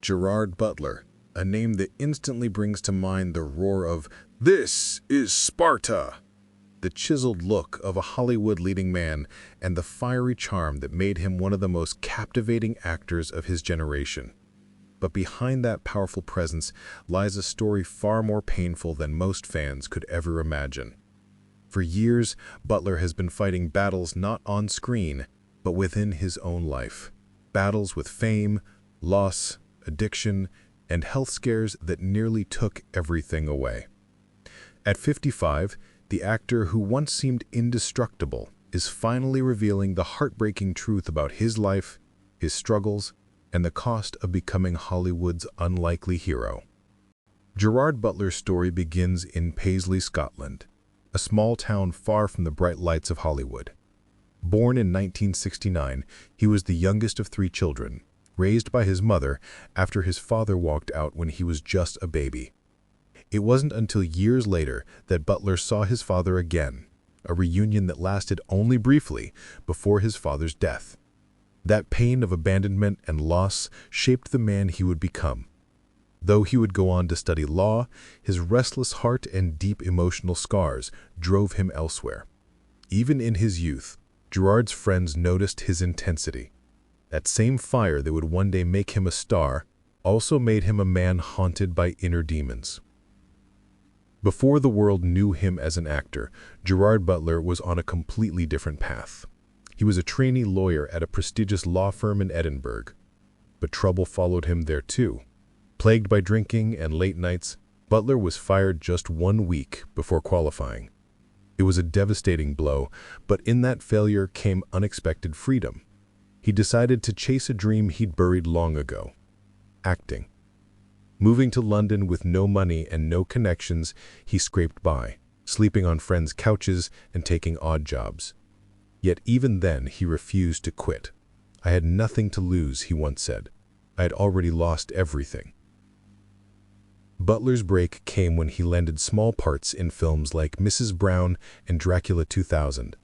Gerard Butler, a name that instantly brings to mind the roar of, "This is Sparta!" The chiseled look of a Hollywood leading man, and the fiery charm that made him one of the most captivating actors of his generation. But behind that powerful presence lies a story far more painful than most fans could ever imagine. For years, Butler has been fighting battles not on screen, but within his own life. Battles with fame, loss, addiction, and health scares that nearly took everything away. At 55, the actor who once seemed indestructible is finally revealing the heartbreaking truth about his life, his struggles, and the cost of becoming Hollywood's unlikely hero. Gerard Butler's story begins in Paisley, Scotland, a small town far from the bright lights of Hollywood. Born in 1969, he was the youngest of 3 children, raised by his mother after his father walked out when he was just a baby. It wasn't until years later that Butler saw his father again, a reunion that lasted only briefly before his father's death. That pain of abandonment and loss shaped the man he would become. Though he would go on to study law, his restless heart and deep emotional scars drove him elsewhere. Even in his youth, Gerard's friends noticed his intensity. That same fire that would one day make him a star also made him a man haunted by inner demons. Before the world knew him as an actor, Gerard Butler was on a completely different path. He was a trainee lawyer at a prestigious law firm in Edinburgh. But trouble followed him there too. Plagued by drinking and late nights, Butler was fired just 1 week before qualifying. It was a devastating blow, but in that failure came unexpected freedom. He decided to chase a dream he'd buried long ago: acting. Moving to London with no money and no connections, he scraped by, sleeping on friends' couches and taking odd jobs. Yet even then, he refused to quit. "I had nothing to lose," he once said. "I had already lost everything." Butler's break came when he landed small parts in films like Mrs. Brown and Dracula 2000,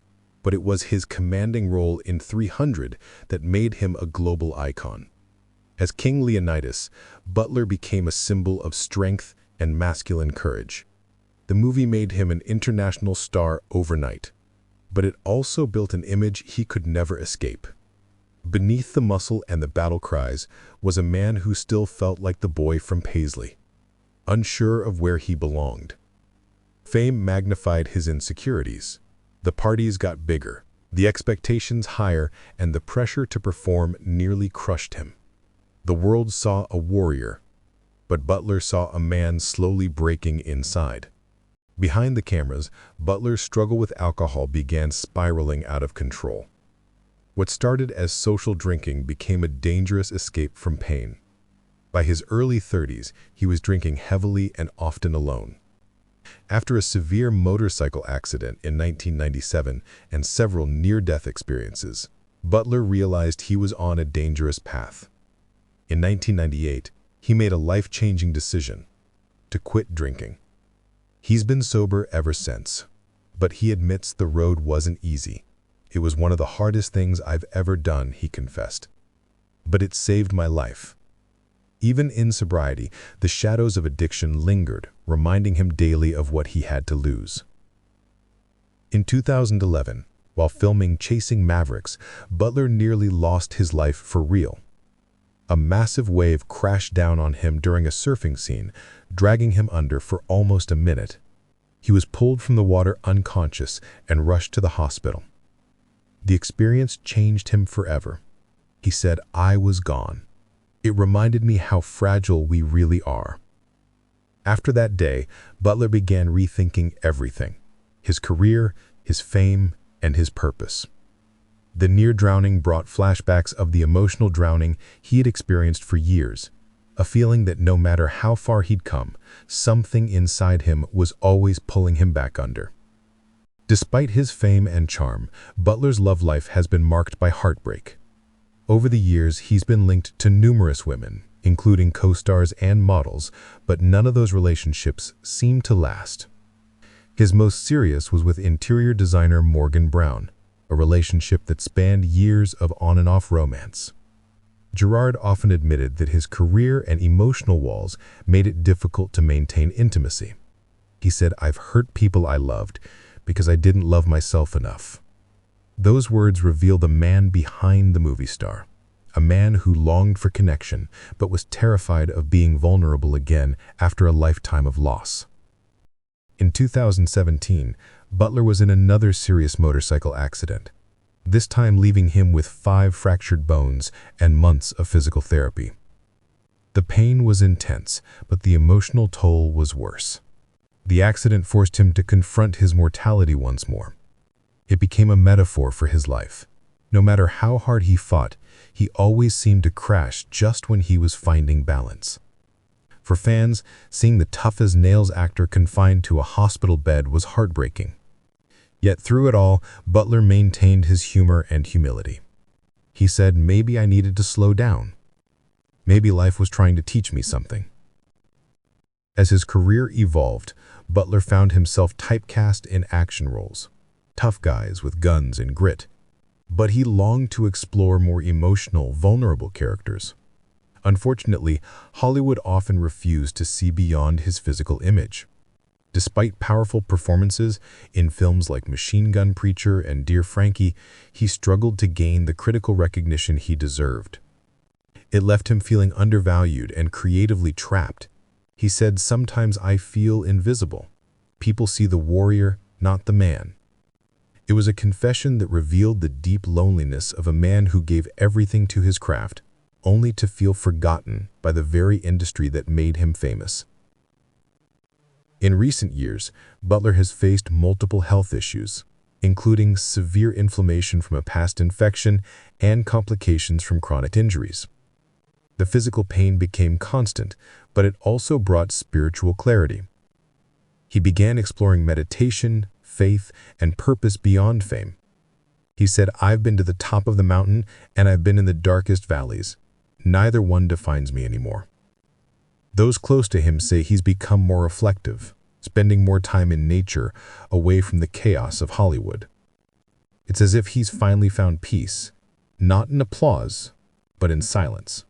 but it was his commanding role in 300 that made him a global icon. As King Leonidas, Butler became a symbol of strength and masculine courage. The movie made him an international star overnight, but it also built an image he could never escape. Beneath the muscle and the battle cries was a man who still felt like the boy from Paisley, unsure of where he belonged. Fame magnified his insecurities. The parties got bigger, the expectations higher, and the pressure to perform nearly crushed him. The world saw a warrior, but Butler saw a man slowly breaking inside. Behind the cameras, Butler's struggle with alcohol began spiraling out of control. What started as social drinking became a dangerous escape from pain. By his early 30s, he was drinking heavily and often alone. After a severe motorcycle accident in 1997 and several near-death experiences, Butler realized he was on a dangerous path. In 1998, he made a life-changing decision: to quit drinking. He's been sober ever since, but he admits the road wasn't easy. "It was one of the hardest things I've ever done," he confessed. "But it saved my life." Even in sobriety, the shadows of addiction lingered, reminding him daily of what he had to lose. In 2011, while filming Chasing Mavericks, Butler nearly lost his life for real. A massive wave crashed down on him during a surfing scene, dragging him under for almost a minute. He was pulled from the water unconscious and rushed to the hospital. The experience changed him forever. He said, "I was gone. It reminded me how fragile we really are." After that day, Butler began rethinking everything: his career, his fame, and his purpose. The near drowning brought flashbacks of the emotional drowning he had experienced for years, a feeling that no matter how far he'd come, something inside him was always pulling him back under. Despite his fame and charm, Butler's love life has been marked by heartbreak. Over the years, he's been linked to numerous women, including co-stars and models, but none of those relationships seemed to last. His most serious was with interior designer Morgan Brown, a relationship that spanned years of on-and-off romance. Gerard often admitted that his career and emotional walls made it difficult to maintain intimacy. He said, "I've hurt people I loved because I didn't love myself enough." Those words reveal the man behind the movie star, a man who longed for connection but was terrified of being vulnerable again after a lifetime of loss. In 2017, Butler was in another serious motorcycle accident, this time leaving him with 5 fractured bones and months of physical therapy. The pain was intense, but the emotional toll was worse. The accident forced him to confront his mortality once more. It became a metaphor for his life. No matter how hard he fought, he always seemed to crash just when he was finding balance. For fans, seeing the tough-as-nails actor confined to a hospital bed was heartbreaking. Yet through it all, Butler maintained his humor and humility. He said, "Maybe I needed to slow down. Maybe life was trying to teach me something." As his career evolved, Butler found himself typecast in action roles, tough guys with guns and grit. But he longed to explore more emotional, vulnerable characters. Unfortunately, Hollywood often refused to see beyond his physical image. Despite powerful performances in films like Machine Gun Preacher and Dear Frankie, he struggled to gain the critical recognition he deserved. It left him feeling undervalued and creatively trapped. He said, "Sometimes I feel invisible. People see the warrior, not the man." It was a confession that revealed the deep loneliness of a man who gave everything to his craft, only to feel forgotten by the very industry that made him famous. In recent years, Butler has faced multiple health issues, including severe inflammation from a past infection and complications from chronic injuries. The physical pain became constant, but it also brought spiritual clarity. He began exploring meditation, faith, and purpose beyond fame. He said, "I've been to the top of the mountain and I've been in the darkest valleys. Neither one defines me anymore." Those close to him say he's become more reflective, spending more time in nature, away from the chaos of Hollywood. It's as if he's finally found peace, not in applause, but in silence.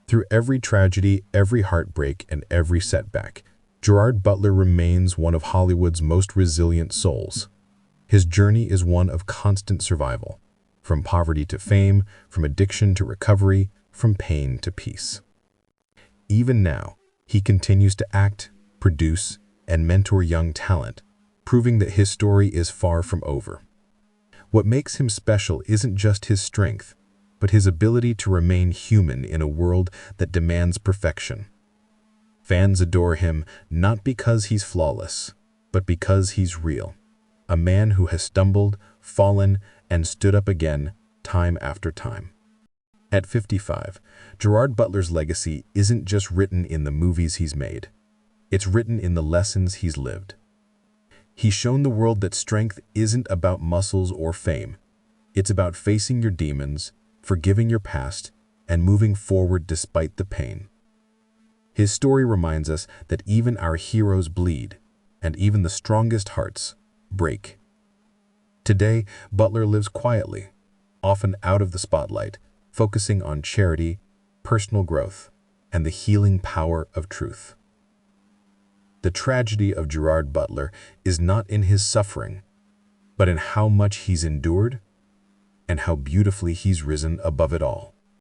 Through every tragedy, every heartbreak, and every setback, Gerard Butler remains one of Hollywood's most resilient souls. His journey is one of constant survival, from poverty to fame, from addiction to recovery, from pain to peace. Even now, he continues to act, produce, and mentor young talent, proving that his story is far from over. What makes him special isn't just his strength, but his ability to remain human in a world that demands perfection. Fans adore him not because he's flawless, but because he's real. A man who has stumbled, fallen, and stood up again, time after time. At 55, Gerard Butler's legacy isn't just written in the movies he's made. It's written in the lessons he's lived. He's shown the world that strength isn't about muscles or fame. It's about facing your demons, forgiving your past, and moving forward despite the pain. His story reminds us that even our heroes bleed, and even the strongest hearts break. Today, Butler lives quietly, often out of the spotlight, focusing on charity, personal growth, and the healing power of truth. The tragedy of Gerard Butler is not in his suffering, but in how much he's endured and how beautifully he's risen above it all.